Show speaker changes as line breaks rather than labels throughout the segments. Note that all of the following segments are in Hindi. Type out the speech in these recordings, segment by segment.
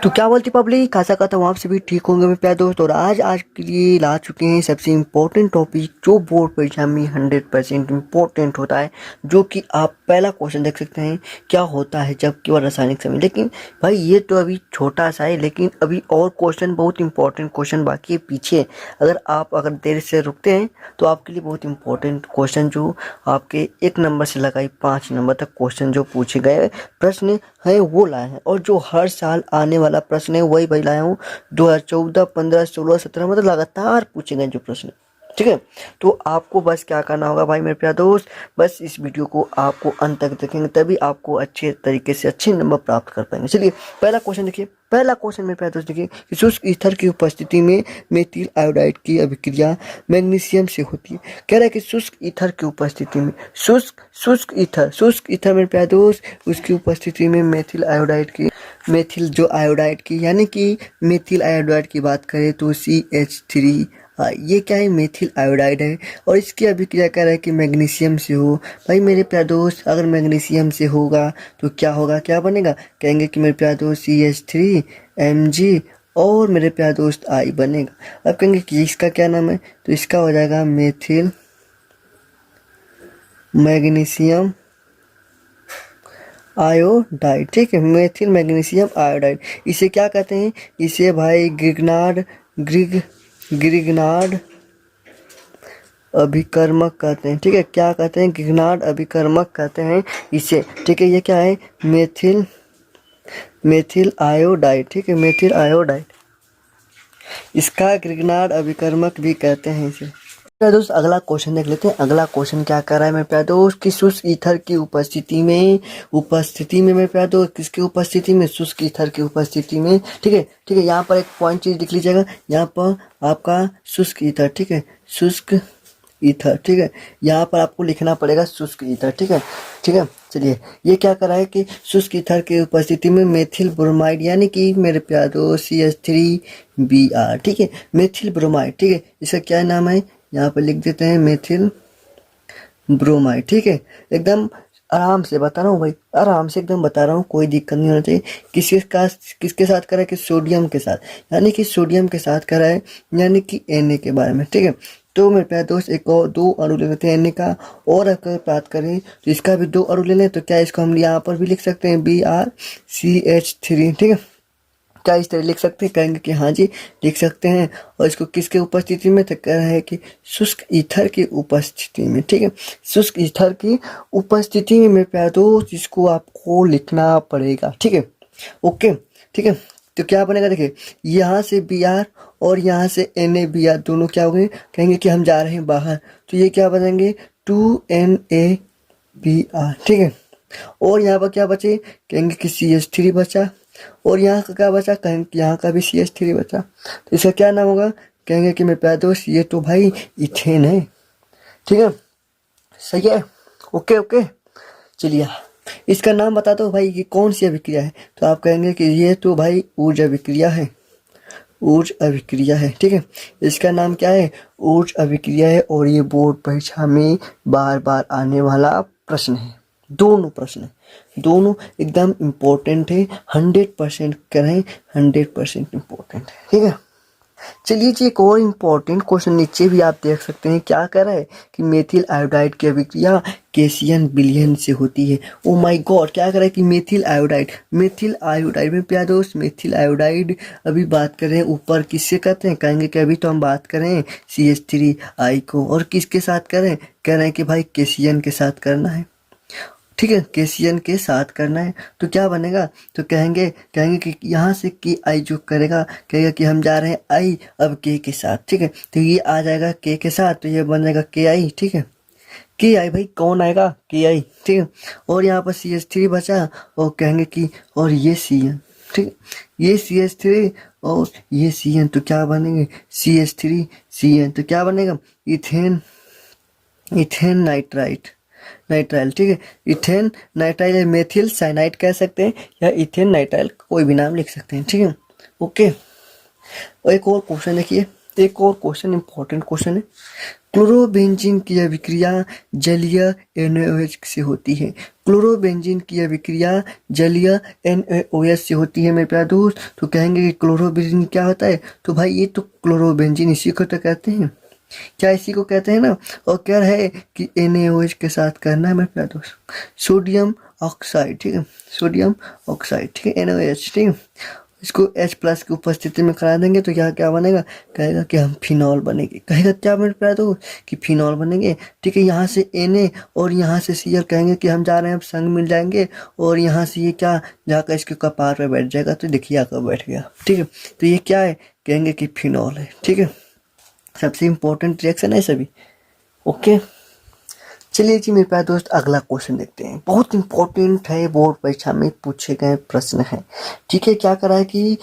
तो क्या बोलती पब्लिक, आशा करता हूँ आप सभी ठीक होंगे मेरे प्यारे दोस्त। और आज के लिए ला चुके हैं सबसे इम्पोर्टेंट टॉपिक जो बोर्ड परीक्षा में 100% इम्पोर्टेंट होता है, जो कि आप पहला क्वेश्चन देख सकते हैं क्या होता है जब केवल रासायनिक समय। लेकिन भाई ये तो अभी छोटा सा है, लेकिन अभी और क्वेश्चन बहुत इंपॉर्टेंट क्वेश्चन बाकी है पीछे। अगर देर से रुकते हैं तो आपके लिए बहुत इंपॉर्टेंट क्वेश्चन जो आपके 1 नंबर से लगाई 5 नंबर तक क्वेश्चन जो पूछे गए प्रश्न है वो लाए हैं। और जो हर साल आने वाला प्रश्न है वही भाई लाया हूँ। 2014, 15, 16, 17 मतलब लगातार पूछे गए जो प्रश्न, ठीक है। तो आपको बस क्या करना होगा भाई मेरे प्यारे दोस्त, बस इस वीडियो को आपको अंत तक देखेंगे तभी आपको अच्छे तरीके से अच्छे नंबर प्राप्त कर पाएंगे। चलिए पहला क्वेश्चन देखिए। पहला क्वेश्चन मेरे प्यारे दोस्त देखिए कि शुष्क ईथर की उपस्थिति में मेथिल आयोडाइड की अभिक्रिया मैग्नीशियम से होती है। कह रहा है कि शुष्क ईथर की उपस्थिति में शुष्क ईथर मेरे प्यारे दोस्त उसकी उपस्थिति में मेथिल जो आयोडाइड की यानी कि मेथिल आयोडाइड की बात करें तो CH3, ये क्या है, मेथिल आयोडाइड है। और इसकी अभिक्रिया कर रहा है कि मैग्नीशियम से हो। भाई मेरे प्यारे दोस्त अगर मैग्नीशियम से होगा तो क्या होगा, क्या बनेगा, कहेंगे कि मेरे प्यारे दोस्त CH3Mg और मेरे प्यारे दोस्त I बनेगा। अब कहेंगे कि इसका क्या नाम है, तो इसका हो जाएगा मेथिल मैग्नीशियम आयोडाइड, ठीक है, मेथिल मैग्नीशियम आयोडाइड। इसे क्या कहते हैं, इसे भाई ग्रिग्नार्ड अभिकर्मक कहते हैं, ठीक है। क्या कहते हैं, ग्रिग्नार्ड अभिकर्मक कहते हैं इसे, ठीक है। ये क्या है, मेथिल आयोडाइड, ठीक है, मेथिल आयोडाइड, इसका ग्रिग्नार्ड अभिकर्मक भी कहते हैं इसे। प्यारे दोस्त अगला क्वेश्चन देख लेते हैं। अगला क्वेश्चन क्या कर रहा है मेरे प्यारे दोस्त कि शुष्क ईथर की उपस्थिति में मेरे प्यारे दोस्त किसकी उपस्थिति में, शुष्क ईथर की उपस्थिति में, ठीक है। यहाँ पर एक पॉइंट चीज लिख लीजिएगा, यहाँ पर आपका शुष्क ईथर, ठीक है, शुष्क ईथर, ठीक है। यहाँ पर आपको लिखना पड़ेगा शुष्क ईथर, ठीक है। चलिए ये क्या कर रहा है कि शुष्क ईथर की उपस्थिति में मेथिल ब्रोमाइड यानी कि मेरे प्यारे दोस्त CH3Br, ठीक है, मेथिल ब्रोमाइड, ठीक है। इसका क्या नाम है, यहाँ पर लिख देते हैं मेथिल ब्रोमाइड, ठीक है। एकदम आराम से बता रहा हूँ भाई, आराम से एकदम बता रहा हूँ, कोई दिक्कत नहीं होना चाहिए। किसके साथ करा है कि सोडियम के साथ, यानी कि सोडियम के साथ करा है, यानी कि Na के बारे में, ठीक है। तो मेरे प्यारे दोस्त एक और 2 अणु ले लेते हैं Na का, और अगर बात करें तो इसका भी 2 अणु ले लें तो क्या इसको हम यहाँ पर भी लिख सकते हैं BrCH3, ठीक है। क्या इस तरह लिख सकते हैं, कहेंगे कि हाँ जी लिख सकते हैं। और इसको किसके उपस्थिति में, तो कह रहा है कि शुष्क ईथर की उपस्थिति में, ठीक है, शुष्क ईथर की उपस्थिति में मेरे प्यारे दोस्त इसको आपको लिखना पड़ेगा, ठीक है, ओके, ठीक है। तो क्या बनेगा, देखिए यहाँ से Br और यहाँ से NaBr दोनों क्या हो गए, कहेंगे कि हम जा रहे हैं बाहर, तो ये क्या बनेंगे 2NaBr, ठीक है। और यहाँ पर क्या बचे, कहेंगे कि CH3 बचा, और यहाँ का क्या बचा, कहेंगे यहाँ का भी CH3 बचा, तो इसका क्या नाम होगा, कहेंगे कि मेरे प्यारे दोस्त ये तो भाई इथेन है, ठीक है, सही है, ओके। चलिए इसका नाम बता दो भाई कि कौन सी अभिक्रिया है, तो आप कहेंगे कि ये तो भाई ऊर्ज अभिक्रिया है, ठीक है। इसका नाम क्या है, ऊर्ज अभिक्रिया है। और ये बोर्ड परीक्षा में बार बार आने वाला प्रश्न है, दोनों प्रश्न दोनों एकदम इम्पोर्टेंट है, 100% करें, 100% इम्पोर्टेंट है, ठीक है। चलिए जी एक और इम्पोर्टेंट क्वेश्चन नीचे भी आप देख सकते हैं, क्या कर रहा है कि मेथिल आयोडाइड की अभिक्रिया कैसियन विलयन से होती है। ओ माय गॉड, क्या कर रहा है कि मेथिल आयोडाइड में प्यारे दोस्त मेथिल आयोडाइड अभी बात करें ऊपर किससे कहते हैं, कहेंगे कि अभी तो हम बात करें CH3I को, और किसके साथ करें, कह रहे हैं कि भाई कैसियन के साथ करना है, ठीक है, कैसियन के साथ करना है। तो क्या बनेगा, तो कहेंगे कि यहाँ से KI जो करेगा, कहेगा कि हम जा रहे हैं I अब K के साथ, ठीक है। तो ये आ जाएगा K के साथ, तो ये बन जाएगा KI, ठीक है, KI भाई कौन आएगा, KI, ठीक है। और यहाँ पर CH3 बचा, और कहेंगे कि और ये CN, ठीक है, ये CH3 और ये CN, तो क्या बनेंगे CH3CN, तो क्या बनेगा इथेन नाइट्राइल, ठीक है, इथेन नाइट्राइल या मेथिल साइनाइड कह सकते हैं, या इथेन नाइट्राइल कोई भी नाम लिख सकते हैं, ठीक है, ओके। और एक और क्वेश्चन देखिए, एक और क्वेश्चन, इंपॉर्टेंट क्वेश्चन है। क्लोरोबेंजीन की अभिक्रिया जलीय NaOH से होती है। क्लोरोबेंजीन की अभिक्रिया जलीय NaOH से होती है मेरे प्यारे दोस्त। तो कहेंगे कि क्लोरोबेंजीन क्या होता है, तो भाई ये तो क्लोरोबेंजीन इसी को तो कहते हैं, क्या इसी को कहते हैं ना। और क्या है कि NaOH के साथ करना है मेरे प्यारे दोस्त सोडियम ऑक्साइड, ठीक है, सोडियम ऑक्साइड, ठीक है, NaOH, ठीक है। इसको H+ की उपस्थिति में करा देंगे तो क्या क्या बनेगा, कहेगा कि हम फिनॉल बनेंगे, कहेगा क्या मेरे प्यारे दोस्त कि फिनॉल बनेंगे, ठीक है। यहाँ से Na और यहाँ से Cl कहेंगे कि हम जा रहे हैं, अब संग मिल जाएंगे, और यहाँ से ये क्या जाकर इसके कपार पे बैठ जाएगा, तो देखिए आकर बैठ गया, ठीक है। तो ये क्या है, कहेंगे कि फिनॉल है, ठीक है। सबसे इम्पोर्टेंट रिएक्शन है सभी, ओके। चलिए जी मेरे प्यारे दोस्त अगला क्वेश्चन देखते हैं, बहुत इंपॉर्टेंट है, बोर्ड परीक्षा में पूछे गए प्रश्न है, ठीक है। क्या करा है कि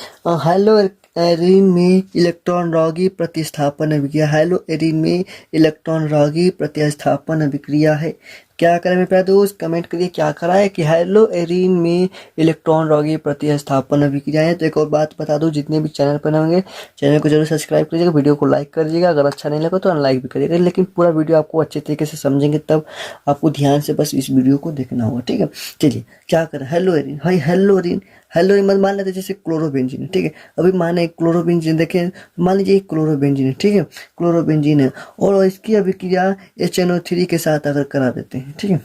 हेलो एरीन में इलेक्ट्रॉन रॉगी प्रतिस्थापन अभिक्रिया, हेलो एरीन में इलेक्ट्रॉन रॉगी प्रतिस्थापन अभिक्रिया है। क्या करें मेरे प्यारे दोस्त, कमेंट करिए क्या करा है कि हेलो एरीन में इलेक्ट्रॉन रॉगी प्रतिस्थापन अभिक्रिया है। तो एक और बात बता दूं, जितने भी चैनल पर होंगे चैनल को जरूर सब्सक्राइब करिएगा, वीडियो को लाइक कर दीजिएगा, अगर अच्छा नहीं लगा तो अनलाइक भी करिएगा, लेकिन पूरा वीडियो आपको अच्छे तरीके से समझेंगे तब आपको ध्यान से बस इस वीडियो को देखना होगा, ठीक है। चलिए क्या करें, हेलो एरीन, भाई हेलो एरीन, हेलो एरीन मान लेते जैसे क्लोरोबेंजीन है, ठीक है। अभी माने क्लोरोबेंजीन देखें, मान लीजिए क्लोरोबेंजीन है, ठीक है, क्लोरोबेंजीन है, और इसकी अभिक्रिया HNO3 के साथ अगर करा देते हैं, ठीक है,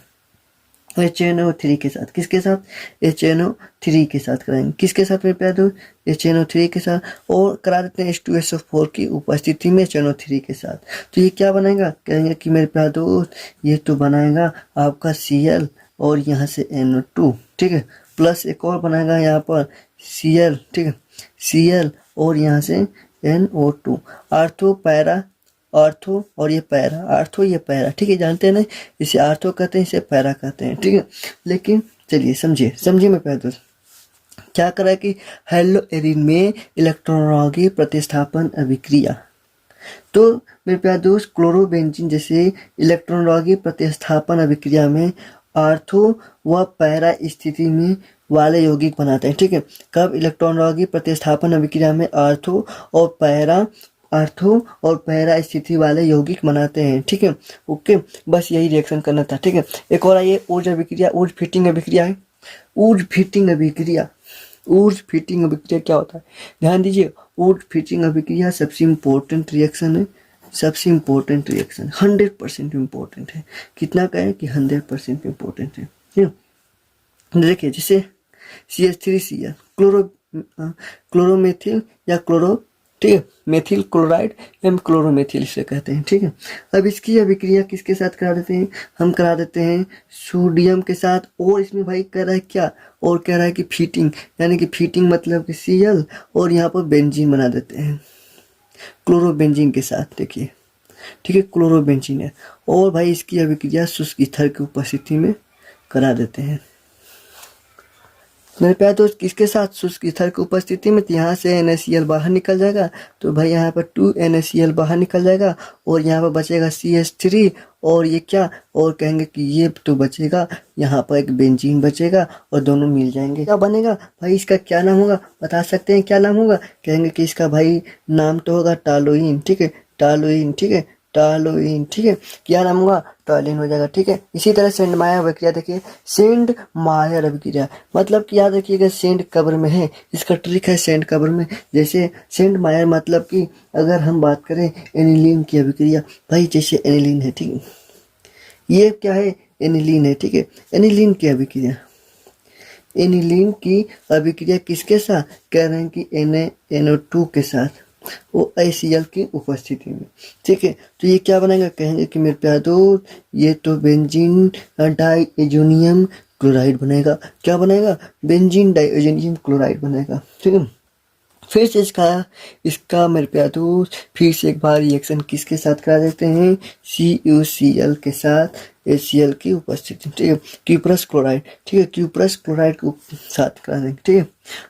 HNO3 के साथ, किसके साथ, HNO3 के साथ कराएंगे, किसके साथ मेरे प्यारे दोस्त, HNO3 के साथ, और करा देते हैं H2SO4 की उपस्थिति में HNO3 के साथ। तो ये क्या बनाएगा, कहेंगे कि मेरे प्यारे दोस्त ये तो बनाएगा आपका Cl और यहाँ से NO2, ठीक है, प्लस एक और बनाएगा यहाँ पर Cl, ठीक है, Cl और यहाँ से NO2, आर्थो पैरा, आर्थो और ये पैरा, आर्थो ये पैरा, ठीक है, जानते हैं ना, इसे आर्थो कहते हैं, इसे पैरा कहते हैं, ठीक है। लेकिन चलिए समझिए, समझिए मैं पहले क्या करा है कि हेलो एरीन में इलेक्ट्रॉन रॉगी प्रतिस्थापन अभिक्रिया। तो मेरे प्यारे दोस्त क्लोरोबेंजीन जैसे इलेक्ट्रॉन रॉगी प्रतिस्थापन अभिक्रिया में आर्थो व पैरा स्थिति में वाले यौगिक बनाते हैं, ठीक है। कब इलेक्ट्रॉन रॉगी प्रतिस्थापन अभिक्रिया में आर्थो और पैरा स्थिति वाले यौगिक बनाते हैं, ठीक है, ओके। बस यही रिएक्शन करना था, ठीक है। एक और आइए ऊर्जा अभिक्रिया, ऊर्ज फिटिंग अभिक्रिया है, ऊर्ज फिटिंग अभिक्रिया, ऊर्ज फिटिंग अभिक्रिया क्या होता है, ध्यान दीजिए। ऊर्ज फिटिंग अभिक्रिया सबसे इम्पोर्टेंट रिएक्शन है, सबसे इम्पोर्टेंट रिएक्शन, 100% इम्पोर्टेंट है। कितना का है कि 100% इम्पोर्टेंट है, ठीक है। देखिए जैसे CH3Cl क्लोरोमेथिल या क्लोरो, ठीक है, मेथिल क्लोराइड एम क्लोरोमेथिल इसे कहते हैं, ठीक है। अब इसकी अभिक्रिया किसके साथ करा देते हैं, हम करा देते हैं सोडियम के साथ, और इसमें भाई कह रहा है क्या, और कह रहा है कि फीटिंग, यानी कि फीटिंग मतलब कि Cl और यहाँ पर बेंजीन बना देते हैं क्लोरोबेंजीन के साथ, देखिए, ठीक है, क्लोरोबेंजीन है, और भाई इसकी अभिक्रिया शुष्क ईथर की उपस्थिति में करा देते हैं। मेरे प्यारे दोस्त किसके साथ, शुष्क ईथर की उपस्थिति में, तो यहाँ से NaCl बाहर निकल जाएगा, तो भाई यहाँ पर 2 NaCl बाहर निकल जाएगा, और यहाँ पर बचेगा CH3, और ये क्या, और कहेंगे कि ये तो बचेगा, यहाँ पर एक बेंजीन बचेगा, और दोनों मिल जाएंगे, क्या बनेगा भाई, इसका क्या नाम होगा, बता सकते हैं क्या नाम होगा, कहेंगे कि इसका भाई नाम तो होगा टालोइन, ठीक है, टालोइन, ठीक है, टालोइन, ठीक है, क्या नाम होगा, टॉलिन हो जाएगा, ठीक है। इसी तरह सेंड मायर अभिक्रिया देखिए, सेंड मायर अभिक्रिया मतलब कि याद रखिएगा सेंड कब्र में है, इसका ट्रिक है सेंड कब्र में। जैसे सेंड मायर मतलब कि अगर हम बात करें एनिलीन की अभिक्रिया, भाई जैसे एनिलीन है, ठीक है, ये क्या है, एनिलीन है, ठीक है, एनिलीन की अभिक्रिया, एनिलीन की अभिक्रिया किसके साथ, कह रहे हैं कि NaNO2 के साथ, वो HCl की उपस्थिति में, ठीक है। तो ये क्या बनेगा, कहेंगे कि मेरे प्यारे दोस्त ये तो बेंजीन डाइएजोनियम क्लोराइड बनेगा, क्या बनेगा, बेंजीन डाइएजोनियम क्लोराइड बनेगा, ठीक है। फिर से इसका मेरे प्यारे दोस्त फिर से एक बार रिएक्शन किसके साथ करा देते हैं, CuCl के साथ HCl की उपस्थिति, ठीक है, क्यूप्रस क्लोराइड, ठीक है, क्यूप्रस क्लोराइड के साथ करा देंगे, ठीक है।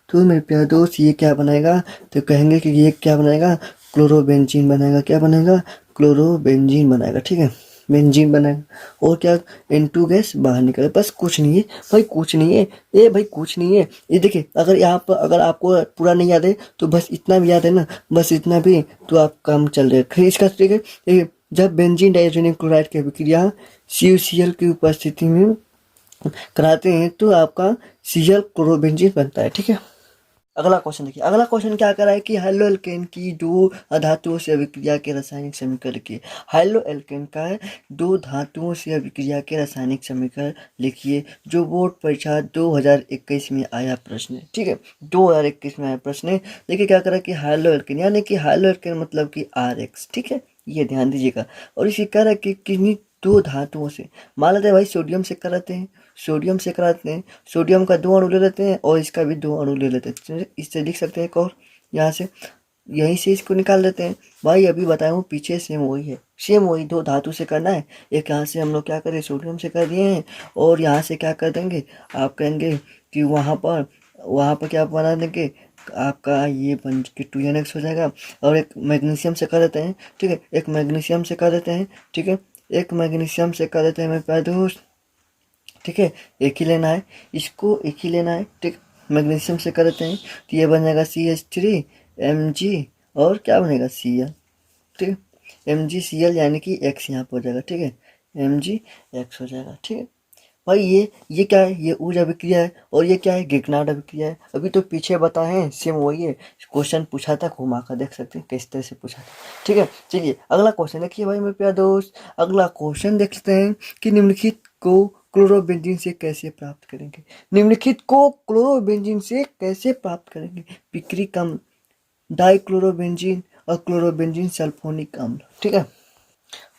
तो मेरे प्यारे दोस्त ये क्या बनेगा, तो कहेंगे कि ये क्या बनेगा, क्लोरोबेंजीन बनेगा, क्या बनेगा, क्लोरोबेंजीन बनेगा, ठीक है। बेंजीन बनेगा। और क्या, N2 गैस बाहर निकले, बस कुछ नहीं है भाई, कुछ नहीं है ये भाई, कुछ नहीं है ये। देखिए अगर यहाँ पर अगर आपको पूरा नहीं याद है तो बस इतना भी याद है ना, बस इतना भी तो आप काम चल रहे फिर इसका। ठीक है, देखिए जब बेंजीन डाइहाइड्रोजन क्लोराइड की अभिक्रिया CuCl की उपस्थिति में कराते हैं तो आपका Cl क्लोरोबेंजीन बनता है। ठीक है, अगला क्वेश्चन देखिए। अगला क्वेश्चन क्या कर रहा है कि हाइलो एल्केन की दो धातुओं से अभिक्रिया के रासायनिक समीकरण लिखिए। हाइलो एल्केन का है दो धातुओं से अभिक्रिया के रासायनिक समीकरण लिखिए, जो बोर्ड परीक्षा 2021 में आया प्रश्न है। ठीक है, 2021 में आया प्रश्न है। देखिए क्या कर रहा है कि हाइलो एल्केन, यानी कि हाइलो एल्केन मतलब कि RX। ठीक है, ये ध्यान दीजिएगा। और इसे कह रहा है कि किन्हीं दो धातुओं से, मान लेते हैं भाई सोडियम से कराते हैं, सोडियम से कराते हैं, सोडियम का 2 अणु ले लेते हैं और इसका भी 2 अणु ले लेते हैं। इससे लिख सकते हैं एक और, यहाँ से यहीं से इसको निकाल लेते हैं। भाई अभी बताया हूँ पीछे सेम वही है, सेम वही दो धातु से करना है। एक यहाँ से हम लोग क्या करें, सोडियम से कर दिए हैं, और यहाँ से क्या कर देंगे, आप कहेंगे कि वहाँ पर क्या बना देंगे, आपका ये बन के 2NX हो जाएगा। और एक मैग्नीशियम से कर देते हैं। ठीक है, एक मैग्नीशियम से कर देते हैं। ठीक है, एक मैग्नीशियम से कर देते हैं मेरे प्यारे दोस्त। ठीक है, एक ही लेना है, इसको एक ही लेना है। ठीक, मैग्नीशियम से कर देते हैं तो ये बन जाएगा CH3 Mg, और क्या बनेगा Cl। ठीक, MgCl यानी कि X यहाँ पर हो जाएगा। ठीक है, MgX हो जाएगा। ठीक है भाई, ये क्या है, ये ऊर्जा अभिक्रिया है, और ये क्या है, गिगनार्ड अभिक्रिया है। अभी तो पीछे बताए हैं सेम वही है, क्वेश्चन पूछा था, घुमा कर देख सकते हैं किस तरह से पूछा था। ठीक है, चलिए अगला क्वेश्चन देखिए भाई मेरे प्यारे दोस्त। अगला क्वेश्चन देखते हैं कि निम्नलिखित को क्लोरोबेंजीन से कैसे प्राप्त करेंगे। निम्नलिखित को क्लोरोबेंजीन से कैसे प्राप्त करेंगे, पिक्रिक अम्ल, डाइक्लोरोबेंजीन और क्लोरोबेंजीन सल्फोनिक अम्ल। ठीक है,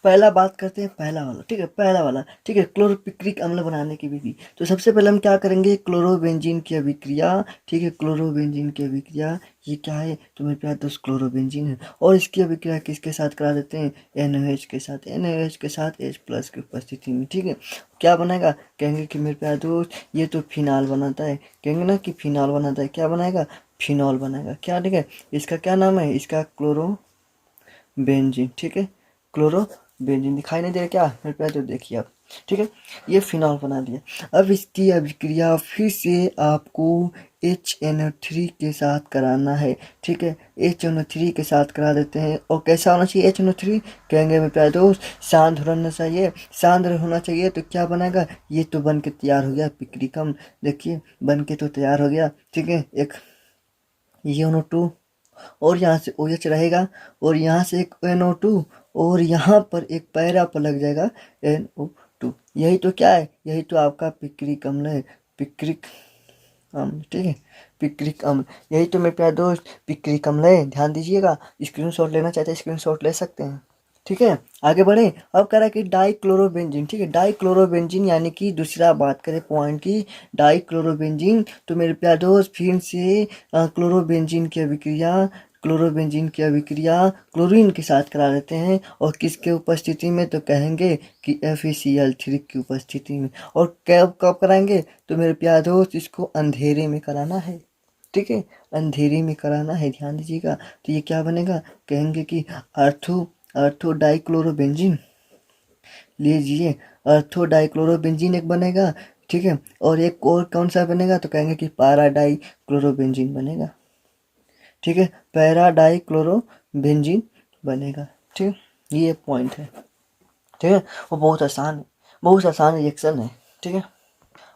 पहला बात करते हैं पहला वाला। ठीक है, पहला वाला। ठीक है, क्लोरोपिक्रिक अम्ल बनाने की विधि। तो सबसे पहले हम क्या करेंगे, क्लोरोबेंजीन की अभिक्रिया। ठीक है, क्लोरोबेंजीन की अभिक्रिया, ये क्या है तो मेरे प्यारे दोस्त क्लोरोबेंजीन है। और इसकी अभिक्रिया किसके साथ करा देते हैं, NaOH के साथ, NaOH के साथ H+ की उपस्थिति में। ठीक है, क्या बनेगा, कहेंगे कि मेरे प्यारे दोस्त ये तो फिनाल बनाता है, कहेंगे ना कि फिनाल बनाता है। क्या बनाएगा, फिनॉल बनाएगा। क्या, ठीक है, इसका क्या नाम है, इसका क्लोरोबेंजीन। ठीक है, क्लोरोबेंजीन दिखाई नहीं दे रहा क्या मेरे प्यारे, तो देखिए आप। ठीक है, ये फिनॉल बना दिया। अब इसकी अभिक्रिया फिर से आपको HNO3 के साथ कराना है। ठीक है, HNO3 के साथ करा देते हैं। और कैसा होना चाहिए HNO3, कहेंगे मेरे प्यारे दोस्त सांद्र होना चाहिए। सांद्र होना चाहिए तो क्या बनेगा, ये तो बन के तैयार हो गया पिक्रिक अम्ल। देखिए बन के तो तैयार हो गया। ठीक है, एक NO2, और यहाँ से OH रहेगा, और यहाँ से एक NO2, और यहाँ पर एक पैरा पर लग जाएगा NO2। यही तो क्या है, यही तो आपका पिक्रिक अम्ल है, पिक्रिक अम्ल। ठीक है, पिक्रिक अम्ल, यही तो मेरे प्यारे दोस्त पिक्रिक अम्ल है। ध्यान दीजिएगा, स्क्रीनशॉट लेना चाहते हैं स्क्रीनशॉट ले सकते हैं। ठीक है, आगे बढ़े। अब कह रहा है कि डाइक्लोरोबेंजीन। ठीक है, डाइक्लोरोबेंजीन यानी कि दूसरा बात करें पॉइंट की, डाइक्लोरोबेंजीन तो मेरे प्यारे दोस्त फिर से क्लोरोबेंजीन की अभिक्रिया, क्लोरोबेंजीन की अभिक्रिया क्लोरीन के साथ करा देते हैं। और किसके उपस्थिति में, तो कहेंगे कि FeCl3 की उपस्थिति में। और कब कब कराएंगे, तो मेरे प्यारे दोस्त इसको अंधेरे में कराना है। ठीक है, अंधेरे में कराना है, ध्यान दीजिएगा। तो ये क्या बनेगा, कहेंगे कि अर्थो डाइक्लोरोबेंजीन लीजिए, अर्थो डाइक्लोरोबेंजीन एक बनेगा। ठीक है, और एक और कौन सा बनेगा, तो कहेंगे कि पैरा डाइक्लोरोबेंजीन बनेगा। ठीक है, पैरा डाइक्लोरोबेंजीन बनेगा। ठीक है, ये पॉइंट है। ठीक है, वो बहुत आसान है, बहुत आसान रिएक्शन है। ठीक है,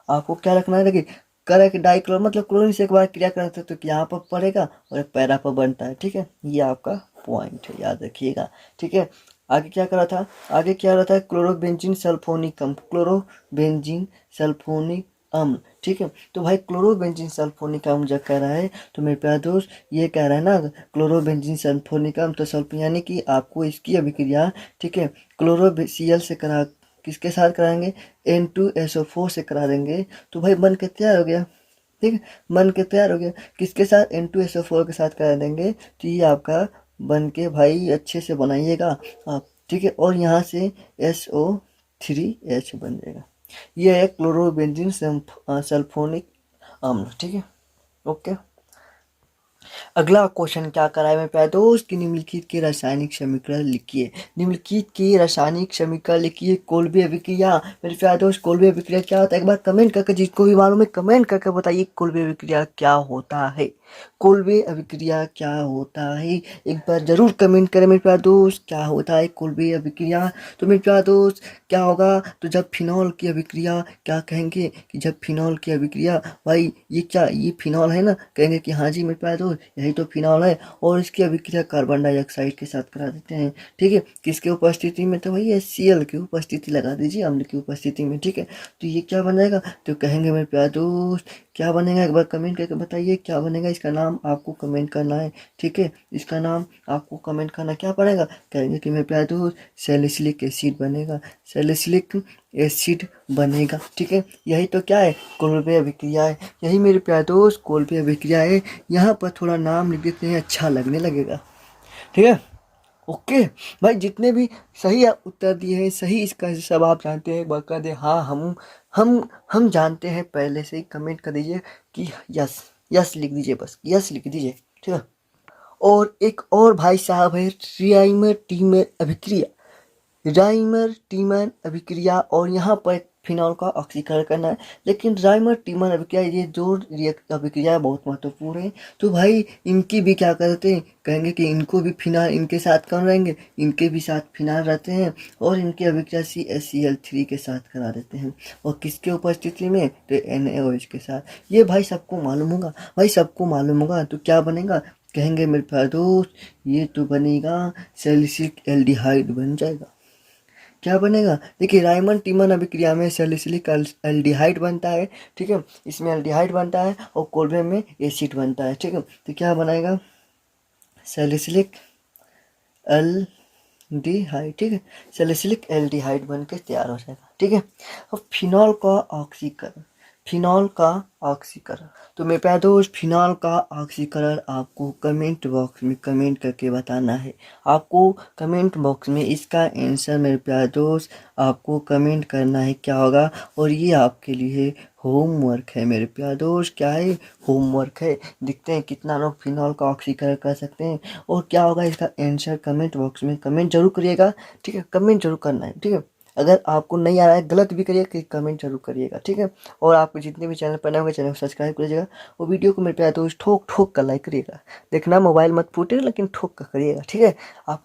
आपको क्या रखना है कि करे कि डाइक्लोर मतलब क्लोरीन से एक बार क्रिया करते हैं तो यहाँ पर पड़ेगा और एक पैरा पर बनता है। ठीक है, ये आपका पॉइंट है, याद रखिएगा। ठीक है, आगे क्या करा था, आगे क्या रहा था, क्लोरोबेंजीन सल्फोनिक अम्ल, क्लोरोबेंजीन सल्फोनिक अम्ल। ठीक है, तो भाई क्लोरोबेंजीन सल्फोनिक अम्ल जब कह रहा है तो मेरे प्यारे दोस्त ये कह रहा है ना, क्लोरोबेंजीन सल्फोनिक अम्ल तो सल्फ यानी कि आपको इसकी अभिक्रिया, ठीक है, क्लोरोCl से करा, किसके साथ कराएंगे, N2SO4 से करा देंगे तो भाई बन के तैयार हो गया। ठीक है, बन के तैयार हो गया, किसके साथ, N2SO4 के साथ करा देंगे तो ये आपका बन के भाई अच्छे से बनाइएगा आप। ठीक है, और यहाँ से SO3H बन जाएगा। ये है क्लोरोबेंजीन सल्फोनिक अम्ल। ठीक है, ओके। अगला क्वेश्चन क्या करा है मेरे प्यारे दोस्त कि निम्नलिखित के रासायनिक समीकरण लिखिए। निम्नलिखित की रासायनिक समीकरण लिखिए। कोल्बे अभिक्रिया। मेरे प्यारे दोस्त कोल्बे अभिक्रिया क्या होता है, एक बार कमेंट करके, जिसको भी मालूम है कमेंट करके बताइए कोल्बे अभिक्रिया क्या होता है। कोल्बे अभिक्रिया क्या होता है, एक बार जरूर कमेंट करें मेरे प्यारे दोस्त, क्या होता है कोल्बे अभिक्रिया। तो मेरे प्यारे दोस्त क्या होगा, तो जब फिनॉल की अभिक्रिया, क्या कहेंगे कि जब फिनॉल की अभिक्रिया, भाई ये क्या, ये फिनॉल है ना, कहेंगे कि हाँ जी मेरे प्यारे दोस्त यही तो फिनॉल है, और इसकी अभिक्रिया कार्बन डाइऑक्साइड के साथ करा देते हैं। ठीक है, किसके उपस्थिति में, तो भाई HCl की उपस्थिति लगा दीजिए, अम्ल की उपस्थिति में। ठीक है, तो ये क्या बन जाएगा, तो कहेंगे मेरे प्यारे दोस्त क्या बनेगा, एक बार कमेंट करके बताइए क्या बनेगा। इसका नाम आपको कमेंट करना है। ठीक है, इसका नाम आपको कमेंट करना, क्या पड़ेगा, कहेंगे कि मेरे प्यारे दोस्त सैलिसिलिक एसिड बनेगा, सैलिसिलिक एसिड बनेगा। ठीक है, यही तो क्या है, कोल्बे अभिक्रिया है। यही मेरे प्यारे दोस्त कोल्बे अभिक्रिया है। यहाँ पर थोड़ा नाम लिख देते हैं, अच्छा लगने लगेगा। ठीक है, ओके भाई, जितने भी सही उत्तर दिए हैं, सही इसका सब आप जानते हैं, एक बार कर दे हाँ, हम जानते हैं पहले से ही, कमेंट कर दीजिए कि यस, यस लिख दीजिए, बस यस लिख दीजिए। ठीक है, और एक और भाई साहब है राइमर टीमर अभिक्रिया, राइमर टीमर अभिक्रिया, और यहाँ पर फिनॉल का ऑक्सीकरण करना है। लेकिन राइमर टीमर अभिक्रिया, ये जो अभिक्रिया है बहुत महत्वपूर्ण है। तो भाई इनकी भी क्या करते हैं, कहेंगे कि इनको भी फिनाल, इनके साथ कौन रहेंगे, इनके भी साथ फिनाल रहते हैं, और इनकी अभिक्रिया CaCl3 के साथ करा देते हैं, और किसके उपस्थिति में, तो NaOH के साथ। ये भाई सबको मालूम होगा, भाई सबको मालूम होगा। तो क्या बनेगा, कहेंगे मेरे प्यारे दोस्त ये तो बनेगा सैलिसिलिक एल्डिहाइड बन जाएगा। क्या बनेगा, देखिए राइमन टीमन अभिक्रिया में सैलिसिलिक एल्डिहाइड बनता है। ठीक है, इसमें एल्डिहाइड बनता है और कोल्बे में एसिड बनता है। ठीक है, तो क्या बनाएगा, सैलिसिलिक एल्डिहाइड। ठीक है, सैलिसिलिक एल्डिहाइड बन के तैयार हो जाएगा। ठीक है, अब फिनॉल का ऑक्सीकरण, फिनॉल का ऑक्सीकरण, तो मेरे प्यारे दोस्त फिनॉल का ऑक्सीकरण आपको कमेंट बॉक्स में कमेंट करके बताना है। आपको कमेंट बॉक्स में इसका आंसर मेरे प्यारे दोस्त आपको कमेंट करना है क्या होगा, और ये आपके लिए होमवर्क है मेरे प्यारे दोस्त। क्या है, होमवर्क है। देखते हैं कितना लोग फिनॉल का ऑक्सीकरण कर सकते हैं, और क्या होगा इसका आंसर कमेंट बॉक्स में कमेंट जरूर करिएगा। ठीक है, कमेंट जरूर करना है। ठीक है, अगर आपको नहीं आ रहा है, गलत भी करिएगा, कमेंट जरूर करिएगा। ठीक है, और आपको जितने भी चैनल पर नए होंगे चैनल को सब्सक्राइब करिएगा, और वीडियो को मेरे प्यारे दोस्त ठोक ठोक कर लाइक करिएगा। देखना मोबाइल मत फूटे, लेकिन ठोक कर करिएगा। ठीक है, आप